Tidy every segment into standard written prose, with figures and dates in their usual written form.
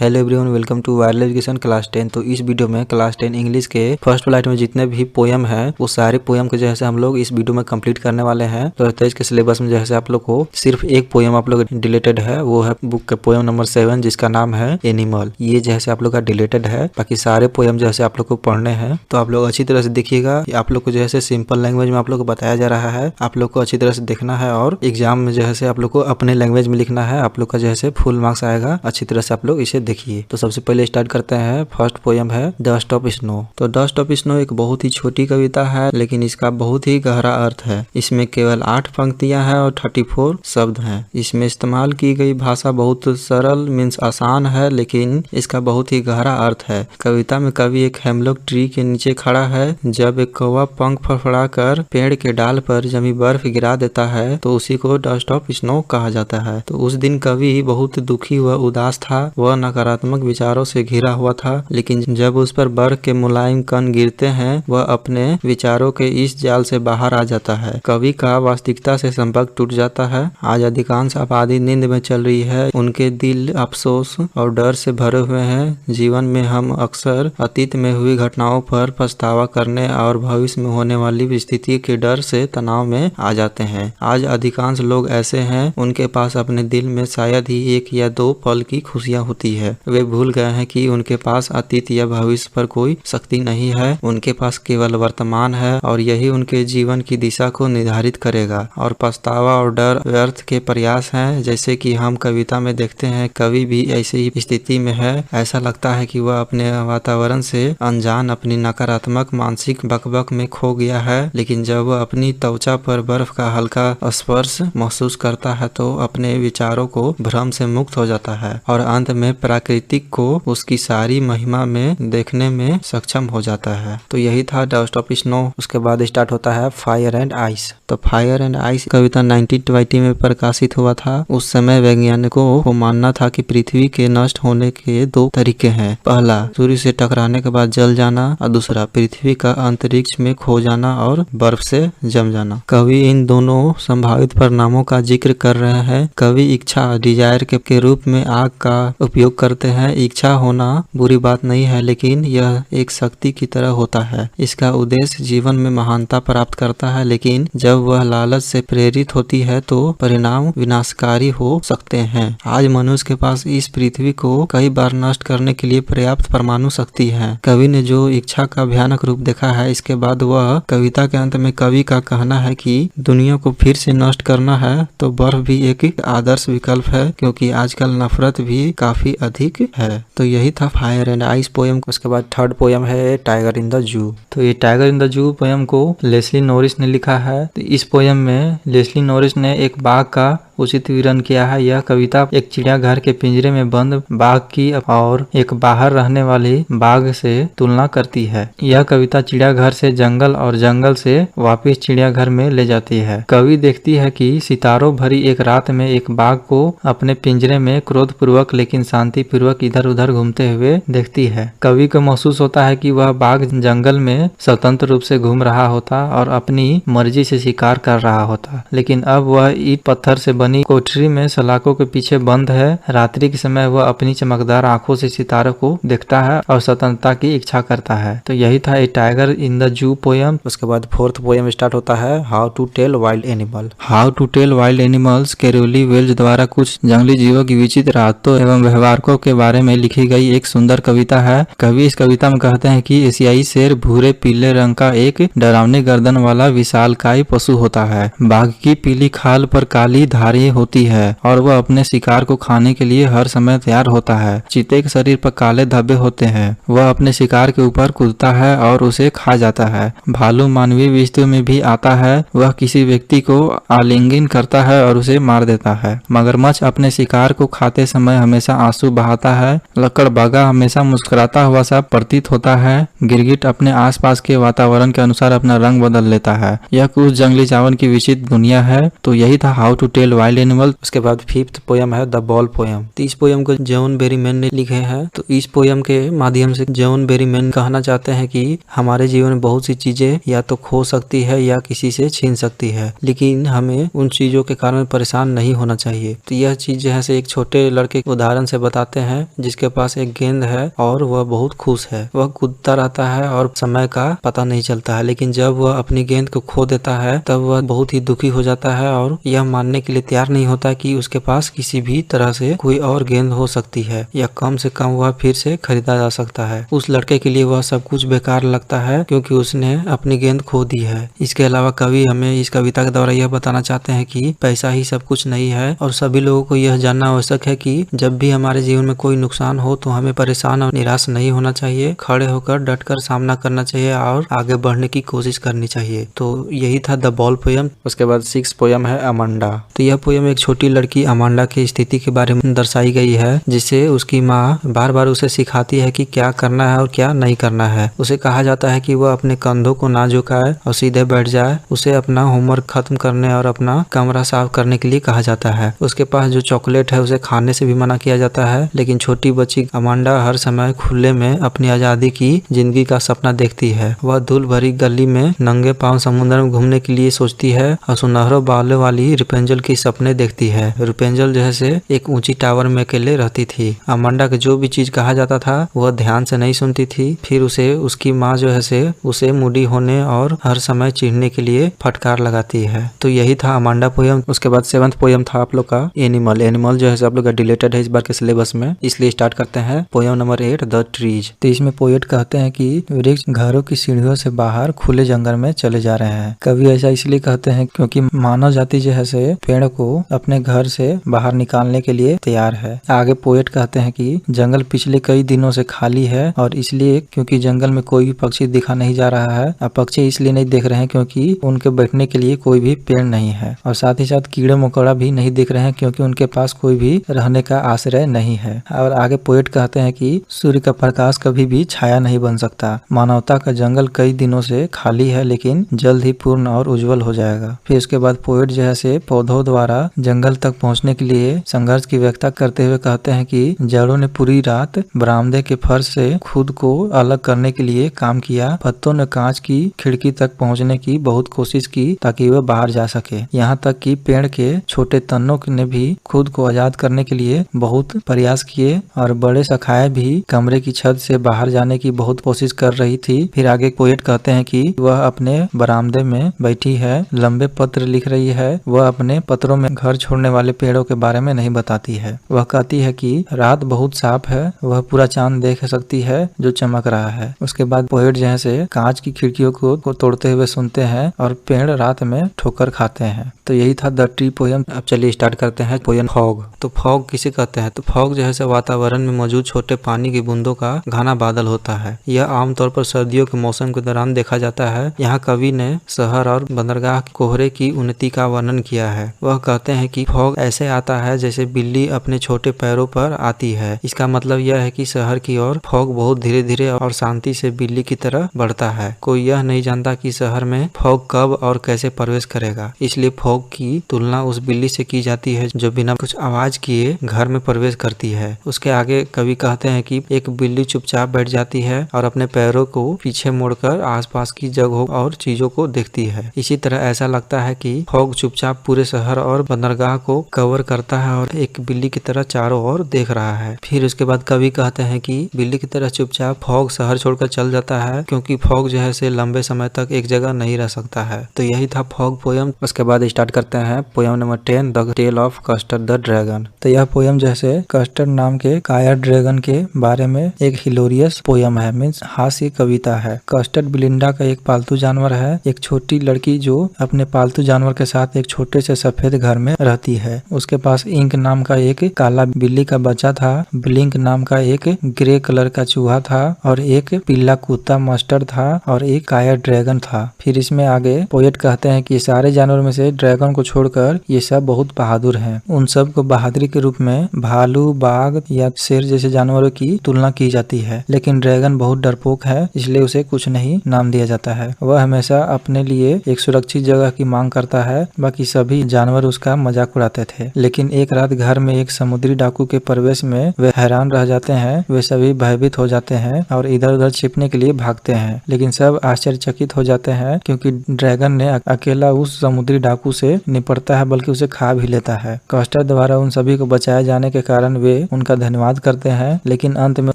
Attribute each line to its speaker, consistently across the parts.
Speaker 1: Hello everyone, welcome to viral education class 10। तो इस video में क्लास 10 इंग्लिश के फर्स्ट फ्लाइट में जितने भी पोयम है वो सारे पोयम को जैसे हम लोग इस वीडियो में कंप्लीट करने वाले हैं। तो तेज के सिलेबस में जैसे आप लोग को सिर्फ एक पोयम आप लोग डिलीटेड है, वो है बुक के पोयम नंबर 7 जिसका नाम है एनिमल। ये जैसे आप लोग का डिलीटेड है, बाकी सारे पोयम जैसे आप लोग को पढ़ने हैं। तो आप लोग अच्छी तरह से देखिएगा। आप लोग को जैसे सिंपल लैंग्वेज में आप लोग को बताया जा रहा है, आप लोग को अच्छी तरह से देखना है और एग्जाम में जैसे आप लोग को अपने लैंग्वेज में लिखना है। आप लोग का जैसे फुल मार्क्स आएगा, अच्छी तरह से आप लोग इसे देखिए। तो सबसे पहले स्टार्ट करते हैं। फर्स्ट पोयम है डस्ट ऑफ स्नो। तो डस्ट ऑफ स्नो एक बहुत ही छोटी कविता है, लेकिन इसका बहुत ही गहरा अर्थ है। इसमें केवल 8 पंक्तियां हैं और 34 शब्द हैं। इसमें इस्तेमाल की गई भाषा बहुत सरल मीन्स आसान है, लेकिन इसका बहुत ही गहरा अर्थ है। कविता में कवि एक हेमलॉक ट्री के नीचे खड़ा है। जब एक कौवा पंख फड़फड़ा कर पेड़ के डाल पर जमी बर्फ गिरा देता है तो उसी को डस्ट ऑफ स्नो कहा जाता है। तो उस दिन कवि बहुत दुखी व उदास था। वह नकारात्मक विचारों से घिरा हुआ था, लेकिन जब उस पर बर्फ के मुलायम कण गिरते हैं वह अपने विचारों के इस जाल से बाहर आ जाता है। कवि का वास्तविकता से संपर्क टूट जाता है। आज अधिकांश आबादी नींद में चल रही है। उनके दिल अफसोस और डर से भरे हुए हैं। जीवन में हम अक्सर अतीत में हुई घटनाओं पर पछतावा करने और भविष्य में होने वाली स्थिति के डर से तनाव में आ जाते हैं। आज अधिकांश लोग ऐसे हैं, उनके पास अपने दिल में शायद ही 1 या 2 पल की खुशियां होती है। वे भूल गए हैं कि उनके पास अतीत या भविष्य पर कोई शक्ति नहीं है। उनके पास केवल वर्तमान है और यही उनके जीवन की दिशा को निर्धारित करेगा। और पछतावा और डर व्यर्थ के प्रयास हैं। जैसे कि हम कविता में देखते हैं, कवि भी ऐसी ही स्थिति में है। ऐसा लगता है कि वह अपने वातावरण से अनजान अपनी नकारात्मक मानसिक बकबक में खो गया है। लेकिन जब वह अपनी त्वचा पर बर्फ का हल्का स्पर्श महसूस करता है तो अपने विचारों को भ्रम से मुक्त हो जाता है और अंत में प्राकृतिक को उसकी सारी महिमा में देखने में सक्षम हो जाता है। तो यही था डस्ट ऑफ स्नो। उसके बाद स्टार्ट होता है फायर एंड आइस। तो फायर एंड आइस कविता 1920 में प्रकाशित हुआ था। उस समय वैज्ञानिकों को मानना था कि पृथ्वी के नष्ट होने के 2 तरीके हैं। पहला, सूर्य से टकराने के बाद जल जाना और दूसरा, पृथ्वी का अंतरिक्ष में खो जाना और बर्फ से जम जाना। कवि इन दोनों संभावित परिणामों का जिक्र कर रहे हैं। कवि इच्छा डिजायर के रूप में आग का उपयोग करते हैं। इच्छा होना बुरी बात नहीं है, लेकिन यह एक शक्ति की तरह होता है। इसका उद्देश्य जीवन में महानता प्राप्त करता है, लेकिन जब वह लालच से प्रेरित होती है तो परिणाम विनाशकारी हो सकते हैं। आज मनुष्य के पास इस पृथ्वी को कई बार नष्ट करने के लिए पर्याप्त परमाणु शक्ति है। कवि ने जो इच्छा का भयानक रूप देखा है, इसके बाद वह कविता के अंत में कवि का कहना है कि दुनिया को फिर से नष्ट करना है तो बर्फ भी एक आदर्श विकल्प है, क्योंकि आजकल नफरत भी काफी अधिक है। तो यही था फायर एंड आइस पोयम। उसके बाद थर्ड पोयम है टाइगर इन द जू। तो ये tiger in the zoo poem को लेस्ली नॉरिस ने लिखा है। तो इस पोयम में लेस्ली नॉरिस ने एक बाघ का उचित विवरण किया है। यह कविता एक चिड़ियाघर के पिंजरे में बंद बाघ की और एक बाहर रहने वाली बाघ से तुलना करती है। यह कविता चिड़ियाघर से जंगल और जंगल से वापस चिड़ियाघर में ले जाती है। कवि देखती है कि सितारों भरी एक रात में एक बाघ को अपने पिंजरे में क्रोधपूर्वक लेकिन शांतिपूर्वक इधर उधर घूमते हुए देखती है। कवि को महसूस होता है कि वह बाघ जंगल में स्वतंत्र रूप से घूम रहा होता और अपनी मर्जी से शिकार कर रहा होता, लेकिन अब वह ईंट पत्थर से बनी कोठरी में सलाखों के पीछे बंद है। रात्रि के समय वह अपनी चमकदार आंखों से सितारों को देखता है और स्वतंत्रता की इच्छा करता है। तो यही था a tiger in the zoo poem. उसके बाद फोर्थ पोयम स्टार्ट होता है how to tell wild animal. How to tell wild animals Carolyn Wells द्वारा कुछ जंगली जीवों की विचित्र आदतों एवं व्यवहारों के बारे में लिखी गई एक सुंदर कविता है। कवि इस कविता में कहते हैं कि एशियाई शेर भूरे पीले रंग का एक डरावनी गर्दन वाला विशालकाय पशु होता है। बाघ की पीली खाल पर काली धारी होती है और वह अपने शिकार को खाने के लिए हर समय तैयार होता है। चीते के शरीर पर काले धब्बे होते हैं। वह अपने शिकार के ऊपर कूदता है और उसे खा जाता है। भालू मानवीय विस्तु में भी आता है। वह किसी व्यक्ति को आलिंगन करता है और उसे मार देता है। मगरमच्छ अपने शिकार को खाते समय हमेशा आंसू बहाता है। लकड़बग्गा हमेशा मुस्कुराता हुआ सा प्रतीत होता है। गिरगिट अपने आसपास के वातावरण के अनुसार अपना रंग बदल लेता है। यह कुछ जंगली जानवर की विचित्र दुनिया है। तो यही था how to tell wild animal. उसके बाद 5th पोयम है द बॉल पोयम। तो इस पोयम को जॉन बेरीमैन ने लिखे हैं। तो इस पोयम के माध्यम से जॉन बेरीमैन कहना चाहते हैं कि हमारे जीवन में बहुत सी चीजें या तो खो सकती है या किसी से छीन सकती है, लेकिन हमें उन चीजों के कारण परेशान नहीं होना चाहिए। तो यह चीज जैसे एक छोटे लड़के के उदाहरण से बताते हैं जिसके पास एक गेंद है और वह बहुत खुश है। वह कूदता रहता है और समय का पता नहीं चलता है, लेकिन जब वह अपनी गेंद को खो देता है तब वह बहुत ही दुखी हो जाता है और यह मानने के लिए तैयार नहीं होता कि उसके पास किसी भी तरह से कोई और गेंद हो सकती है या कम से कम वह फिर से खरीदा जा सकता है। उस लड़के के लिए वह सब कुछ बेकार लगता है क्योंकि उसने अपनी गेंद खो दी है। इसके अलावा कवि हमें इस कविता के द्वारा यह बताना चाहते हैं कि पैसा ही सब कुछ नहीं है और सभी लोगों को यह जानना आवश्यक है कि जब भी हमारे जीवन में कोई नुकसान हो तो हमें परेशान और निराश नहीं होना चाहिए। खड़े होकर डटकर सामना करना चाहिए और आगे बढ़ने की कोशिश करनी चाहिए। तो यही था द बॉल पोयम। उसके बाद 6th पोयम है अमांडा। तो यह पोयम एक छोटी लड़की अमांडा की स्थिति के बारे में दर्शाई गई है, जिसे उसकी माँ बार बार उसे सिखाती है कि क्या करना है और क्या नहीं करना है। उसे कहा जाता है कि वह अपने कंधों को ना झुकाए और सीधे बैठ जाए। उसे अपना होमवर्क खत्म करने और अपना कमरा साफ करने के लिए कहा जाता है। उसके पास जो चॉकलेट है उसे खाने से भी मना किया जाता है, लेकिन छोटी बच्ची अमांडा हर समय खुले में अपनी आजादी की जिंदगी का सपना देखती है। वह धूल भरी गली में नंगे पांव समुद्र में घूमने के लिए सोचती है और सुनहरों बालों वाली रिपेंजल की सपने देखती है। रिपेंजल जैसे एक ऊंची टावर में अकेले रहती थी। अमांडा के जो भी चीज कहा जाता था वह ध्यान से नहीं सुनती थी। फिर उसे उसकी माँ जो है से उसे मूडी होने और हर समय चिढ़ने के लिए फटकार लगाती है। तो यही था अमांडा पोयम। उसके बाद 7th पोयम था आप लोग का एनिमल। एनिमल जो है आप लोग का डिलेटेड है इस बार के सिलेबस में, इसलिए स्टार्ट करते हैं पोयम नंबर 8 द ट्रीज। तो इसमें पोएट कहते हैं कि वृक्ष घरों की सीढ़ियों से बाहर खुले जंगल में चले जा रहे हैं। कवि ऐसा इसलिए कहते हैं क्योंकि मानव जाति जो है से पेड़ को अपने घर से बाहर निकालने के लिए तैयार है। आगे पोएट कहते हैं कि जंगल पिछले कई दिनों से खाली है और इसलिए क्योंकि जंगल में कोई भी पक्षी दिखा नहीं जा रहा है। अब पक्षी इसलिए नहीं देख रहे हैं क्योंकि उनके बैठने के लिए कोई भी पेड़ नहीं है और साथ ही साथ कीड़े मकोड़ा भी नहीं दिख रहे हैं क्योंकि उनके पास कोई भी रहने का आश्रय नहीं है। और आगे पोएट कहते हैं कि सूर्य का प्रकाश कभी भी छाया नहीं बन सकता। मानवता का जंगल कई दिनों से खाली है लेकिन जल्द ही पूर्ण और उज्जवल हो जाएगा। फिर उसके बाद पोएट जो है से पौधों द्वारा जंगल तक पहुंचने के लिए संघर्ष की व्याख्या करते हुए कहते हैं कि जड़ों ने पूरी रात बरामदे के फर्श से खुद को अलग करने के लिए काम किया। पत्तों ने कांच की खिड़की तक पहुंचने की बहुत कोशिश की ताकि वह बाहर जा सके। यहाँ तक कि पेड़ के छोटे तनों ने भी खुद को आजाद करने के लिए बहुत प्रयास किए और बड़े शाखाएं भी कमरे की छत से बाहर जाने की बहुत कोशिश कर रही थी। फिर आगे पोएट कहते हैं कि वह अपने बरामदे में बैठी है, लंबे पत्र लिख रही है। वह अपने पत्रों में घर छोड़ने वाले पेड़ों के बारे में नहीं बताती है। वह कहती है कि रात बहुत साफ है, वह पूरा चांद देख सकती है जो चमक रहा है। उसके बाद पोएट जैसे कांच की खिड़कियों को तोड़ते हुए सुनते हैं और पेड़ रात में ठोकर खाते हैं। तो यही था द ट्री पोयम। अब चलिए स्टार्ट करते हैं पोयम फॉग। तो फॉग किसे कहते हैं? तो फॉग जो है वातावरण में मौजूद छोटे पानी की बूंदों का घना बादल होता है। यह आमतौर पर सर्दियों के मौसम के दौरान देखा जाता है। यहाँ कवि ने शहर और बंदरगाह कोहरे की उन्नति का वर्णन किया है। वह कहते हैं कि फॉग ऐसे आता है जैसे बिल्ली अपने छोटे पैरों पर आती है। इसका मतलब यह है कि शहर की ओर फॉग बहुत धीरे धीरे और शांति से बिल्ली की तरह बढ़ता है। कोई यह नहीं जानता कि शहर में फॉग कब और कैसे प्रवेश करेगा, इसलिए फॉग की तुलना उस बिल्ली से की जाती है जो बिना कुछ आवाज किए घर में प्रवेश करती है। उसके आगे कवि कहते हैं कि एक बिल्ली चुपचाप बैठ जाती है और अपने पैरों को पीछे मोड़कर आसपास की जगहों और चीजों को देखती है। इसी तरह ऐसा लगता है कि फॉग चुपचाप पूरे शहर और बंदरगाह को कवर करता है और एक बिल्ली की तरह चारों ओर देख रहा है। फिर उसके बाद कवि कहते हैं कि बिल्ली की तरह चुपचाप फॉग शहर छोड़कर चल जाता है क्योंकि फॉग जो है से लंबे समय तक एक जगह नहीं रह सकता है। तो यही था फॉग पोयम। उसके बाद स्टार्ट करते हैं poem number 10 the tale of custard the dragon. तो यह पोयम जैसे कस्टर्ड नाम के कायर ड्रैगन के बारे में एक हिलोरियस पोयम है, मीन्स हास्य कविता है। कस्टर्ड बिलिंडा का एक पालतू जानवर है। एक छोटी लड़की जो अपने पालतू जानवर के साथ एक छोटे से सफेद घर में रहती है। उसके पास इंक नाम का एक काला बिल्ली का बच्चा था, ब्लिंक नाम का एक ग्रे कलर का चूहा था और एक पीला कुत्ता मस्टर्ड था और एक कायर ड्रैगन था। फिर इसमें आगे पोएट कहते हैं कि सारे जानवर में से ड्रैगन को छोड़कर ये सब बहुत बहादुर हैं। उन सब को बहादुरी के रूप में भालू, बाघ या शेर जैसे जानवरों की तुलना की जाती है, लेकिन ड्रैगन बहुत डरपोक है, इसलिए उसे कुछ नहीं नाम दिया जाता है। वह हमेशा अपने लिए एक सुरक्षित जगह की मांग करता है। बाकी सभी जानवर उसका मजाक उड़ाते थे, लेकिन एक रात घर में एक समुद्री डाकू के प्रवेश में वे हैरान रह जाते हैं। वे सभी भयभीत हो जाते हैं और इधर उधर छिपने के लिए भागते हैं, लेकिन सब आश्चर्यचकित हो जाते हैं क्योंकि ड्रैगन ने अकेला उस समुद्री डाकू से निपटता है, बल्कि उसे खा भी लेता है। कस्टर द्वारा उन सभी को बचाए जाने के कारण वे उनका धन्यवाद करते हैं, लेकिन अंत में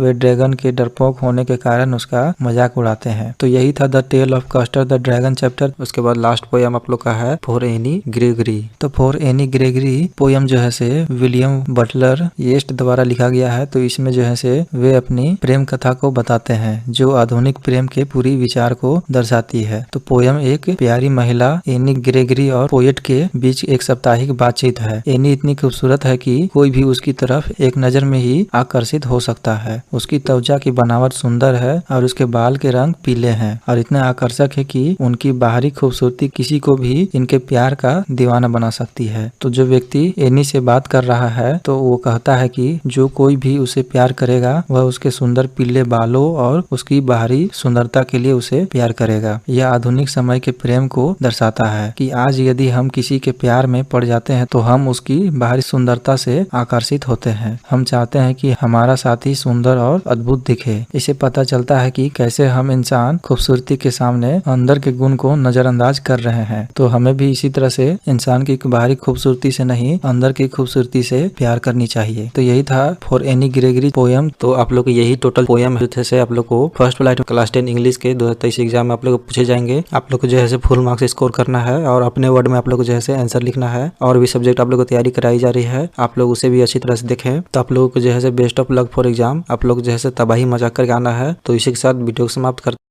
Speaker 1: वे ड्रैगन के डरपोक होने के कारण उसका मजाक उड़ाते हैं। तो यही था the tale of custard the dragon chapter. उसके बाद लास्ट पोयम आप लोग का है फॉर एनी ग्रेगरी। तो फॉर एनी ग्रेगरी पोयम जो है से विलियम बटलर येस्ट द्वारा लिखा गया है। तो इसमें जो है से वे अपनी प्रेम कथा को बताते हैं जो आधुनिक प्रेम के पूरी विचार को दर्शाती है। तो पोयम एक प्यारी महिला एनी ग्रेगरी और पोएट के बीच एक साप्ताहिक बातचीत है। एनी इतनी खूबसूरत है कि कोई भी उसकी तरफ एक नजर में ही आकर्षित हो सकता है। उसकी त्वचा की बनावट सुंदर है और उसके बाल के रंग पीले हैं और इतने आकर्षक है कि उनकी बाहरी खूबसूरती किसी को भी इनके प्यार का दीवाना बना सकती है। तो जो व्यक्ति एनी से बात कर रहा है तो वो कहता है कि जो कोई भी उसे प्यार करेगा वह उसके सुंदर पीले बालों और उसकी बाहरी सुंदरता के लिए उसे प्यार करेगा। यह आधुनिक समय के प्रेम को दर्शाता है कि आज यदि हम किसी के प्यार में पड़ जाते हैं तो हम उसकी बाहरी सुंदरता से आकर्षित होते हैं। हम चाहते हैं कि हमारा साथी सुंदर और अद्भुत दिखे। इसे पता चलता है कि कैसे हम इंसान खूबसूरती के सामने अंदर के गुण को नजरअंदाज कर रहे हैं। तो हमें भी इसी तरह से इंसान की बाहरी खूबसूरती से नहीं, अंदर की खूबसूरती से प्यार करनी चाहिए। तो यही था फॉर एनी ग्रेगरी पोयम। तो आप लोग यही टोटल पोयम से आप लोग को फर्स्ट फ्लाइट क्लास 10 इंग्लिश के 2023 एग्जाम में आप लोग को पूछे जाएंगे। आप लोग को जो है फुल मार्क्स स्कोर करना है और अपने वर्ड में आप लोग को जो है आंसर लिखना है। और भी सब्जेक्ट आप लोग को तैयारी कराई जा रही है, आप लोग उसे भी अच्छी तरह से देखें। तो आप लोगों को जो है best of luck for exam. आप लोग जो है तबाही मचा कर आना है। तो इसी के साथ वीडियो को समाप्त करते